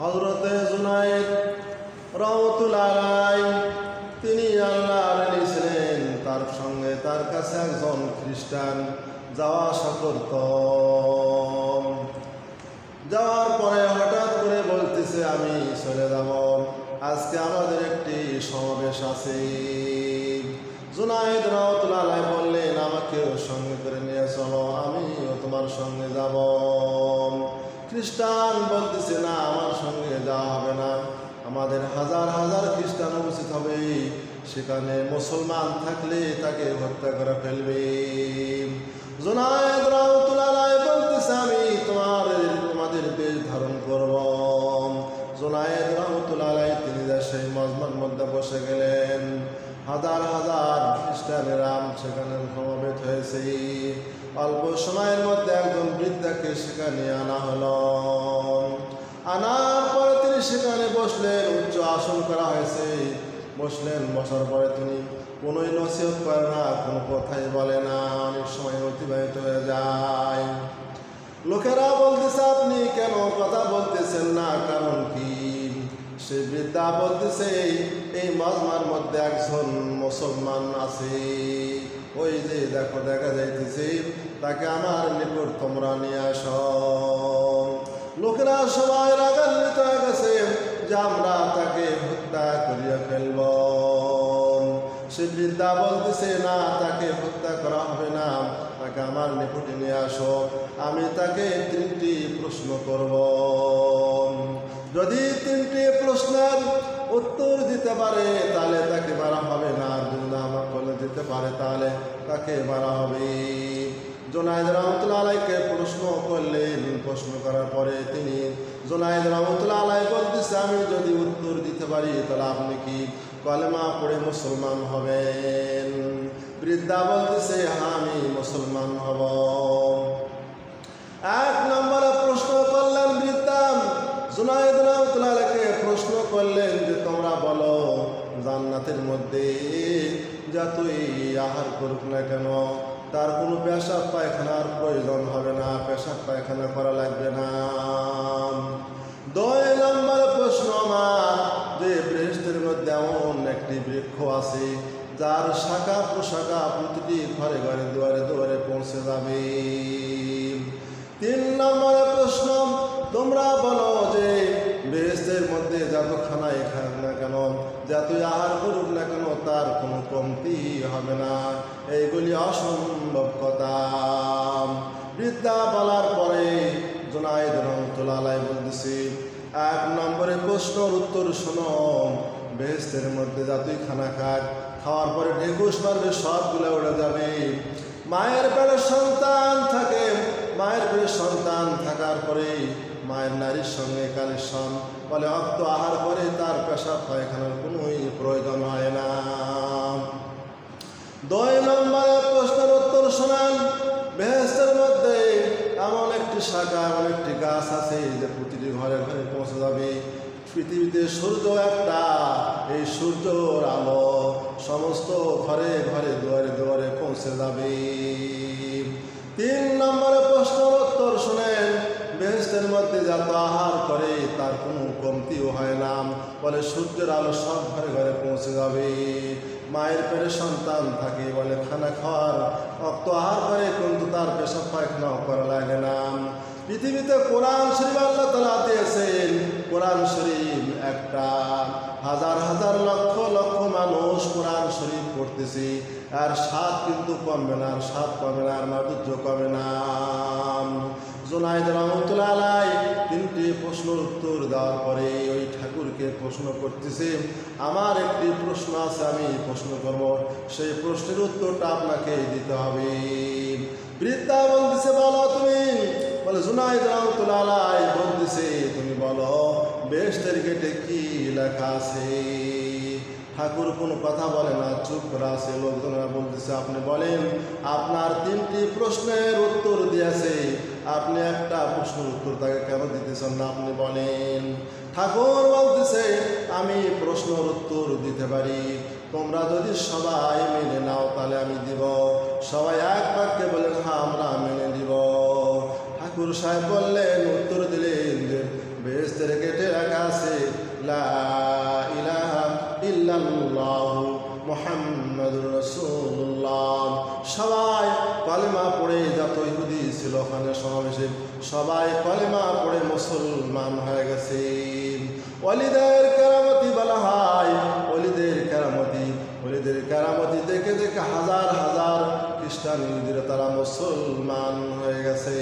হযরতে জুনায়েদ রাহমাতুল্লাহ আলাইহি তিনি আল্লাহর নবী ছিলেন, তার সঙ্গে তার কাছে একজন খ্রিস্টান যাওয়া আসা করত। যাওয়ার পরে হঠাৎ করে বলতেছে, আমি চলে যাব, আজকে আমাদের একটি সমাবেশ আছে। জুনায়েদ রাহমাতুল্লাহ আলাইহি বললেন, আমাকেও সঙ্গে করে নিয়ে চলো, আমিও তোমার সঙ্গে যাব। খ্রিস্টান বলতেছে, না, আমার সঙ্গে যাওয়া হবে না, আমাদের হাজার হাজার খ্রিস্টান উপস্থিত হবে, সেখানে মুসলমান থাকলে তাকে হত্যা করে ফেলবে। জুনায়েদ রাহমাতুল্লাহ আলাইহি বলতেছে, আমি তোমাদের বেশ ধারণ করব। জুনায়েদ রাহমাতুল্লাহ আলাইহি তিনি সেই মজমার মধ্যে বসে গেলেন। হাজার হাজার খ্রিস্টানেরা সেখানে সমবেত হয়েছে। অল্প সময়ের মধ্যে একজন বৃদ্ধাকে সেখানে আনা হলো। আনার পরে তিনি সেখানে বসলেন, উচ্চ আসন করা হয়েছে, বসলেন। বসার পরে তিনি কোনোই নসিহত করে না, কোনো কথাই বলে না। অনেক সময় অতিবাহিত হয়ে যায়। লোকেরা বলতেছে, আপনি কেন কথা বলতেছেন না, কারণ কি? সে বৃদ্ধা বলতেছে, এই মজমার মধ্যে একজন মুসলমান আছে, ওই যে দেখো দেখা যাইতেছে, তাকে আমার নিকট তোমরা নিয়ে আসো। লোকেরা সবাই রাগান্বিত হয়ে গেছে যে আমরা তাকে হত্যা করিয়া ফেলব। সে বৃদ্ধা বলতেছে, না, তাকে হত্যা করা হবে না, তাকে আমার নিকটে নিয়ে আসো, আমি তাকে 3টি প্রশ্ন করব। যদি 3টি প্রশ্নের উত্তর দিতে পারে তাহলে তাকে মারা হবে না, আর যদি না আমার বলে দিতে পারে তাহলে তাকে মারা হবে। জুনায়েদ রাহমাতুল্লাহ আলাইহিকে প্রশ্ন করলেন। প্রশ্ন করার পরে তিনি জুনায়েদ রাহমাতুল্লাহ আলাইহি বলতেছে, আমি যদি উত্তর দিতে পারি তাহলে আপনি কি কলেমা পড়ে মুসলমান হবেন? বৃদ্ধা বলতেছে, হ্যাঁ, আমি মুসলমান হব। 1 নম্বরে প্রশ্ন করলেন বৃদ্ধা। জুনায়েদ রাহমাতুল্লাহ আলাইহিকে প্রশ্ন করলেন যে, তোমরা বলো, জান্নাতের মধ্যে যতই আহার করুক না কেন তার কোনো পেশাব পায়খানার প্রয়োজন হবে না, পেশাব পায়খানা করা লাগবে না। 2 নম্বরে প্রশ্ন আমার, যে বেহেশতের মধ্যে এমন একটি বৃক্ষ আছে যার শাখা প্রশাখা প্রতিটি ঘরে ঘরে দুয়ারে দুয়ারে পৌঁছে যাবে। 3 নম্বরে প্রশ্ন, তোমরা বলো যে বেহেশতের মধ্যে যত খানাই খাক না কেন, যতই আহার করুক না কেন তার কোনো কমতি হবে না। এইগুলি অসম্ভব কথা। বৃদ্ধা বলার পরে জুনায়েদ রাহমাতুল্লাহ আলাইহি বলতেছে, 1 নম্বরে প্রশ্নের উত্তর শোনো, বেহেশতের মধ্যে যতই খানা খাক, খাওয়ার পরে ঢেকুশ মারবে, সবগুলো উড়ে যাবে। মায়ের পেটে সন্তান থাকে, মায়ের পেটে সন্তান থাকার পরে মায়ের নারীর সঙ্গে কানেকশন, বলে রক্ত আহার করে তার পেশাব পায়খানার কোনোই প্রয়োজন হয় না। 2 নম্বরে প্রশ্নের উত্তর শোনান, বেহেশতের মধ্যে এমন একটি শাখা, এমন একটি গাছ আছে যে প্রতিটি ঘরে ঘরে পৌঁছে যাবে। পৃথিবীতে সূর্য একটা, এই সূর্যর আলো সমস্ত ঘরে ঘরে দুয়ারে দুয়ারে পৌঁছে যাবে। 3 নম্বরে প্রশ্নের উত্তর শুনেন, বেহেশতের মধ্যে যত আহার করে তার কোনো কমতিও হয় না, বলে সূর্যের আলো সব ঘরে ঘরে পৌঁছে যাবে। মায়ের পেটে সন্তান থাকে, বলে খানা খাওয়ার রক্ত আহার করে, কিন্তু তার পেশাব পায়খানাও করা লাগে না। পৃথিবীতে কোরআন শরীফ আল্লাহ তাআলা দিয়েছেন, কোরআন শরীফ একটা, হাজার হাজার লক্ষ লক্ষ মানুষ কোরআন শরীফ পড়তেছে, আর স্বাদ কিন্তু কমবে না, আর স্বাদ কমে না, আর মাধুর্য কমে না। জুনায়েদ রাহমাতুল্লাহ আলাইহি 3টি প্রশ্নের উত্তর দেওয়ার পরে ওই ঠাকুরকে প্রশ্ন করতেছে, আমার একটি প্রশ্ন আছে, আমি প্রশ্ন করব, সেই প্রশ্নের উত্তরটা আপনাকে দিতে হবে। বৃদ্ধা বলতেছে, বলো তুমি। বলে জুনায়েদ রাহমাতুল্লাহ আলাইহি বলতেছে, তুমি বলো, বেহেশতের গেটে কি লেখা আছে? ঠাকুর কোনো কথা বলে না, চুপ করে আছে। লোকজনেরা বলতেছে, আপনি বলেন। আপনার 3টি প্রশ্নের উত্তর দিয়েছে, আপনি একটা প্রশ্নের উত্তর তাকে কেন দিতেছেন না, আপনি বলেন। ঠাকুর বলতেছে, আমি প্রশ্নের উত্তর দিতে পারি, তোমরা যদি সবাই মেনে নাও তাহলে আমি দিব। সবাই এক বাক্যে বলেন, হ্যাঁ, আমরা মেনে দিব। ঠাকুর সাহেব বললেন, উত্তর দিলেন যে বেহেশতের গেটে লা ইলাহা ইল্লাল্লাহু মুহাম্মাদুর রাসূলুল্লাহ। সবাই কলেমা পড়ে, যত ইহুদি ছিল ওখানে সমাবেশে, সবাই কলেমা পড়ে মুসলমান হয়ে গেছে। ওয়ালিদের কেরামতি বলা হয়, ওলিদের কেরামতি দেখে দেখে হাজার হাজার খ্রিস্টান ইহুদিরা তারা মুসলমান হয়ে গেছে।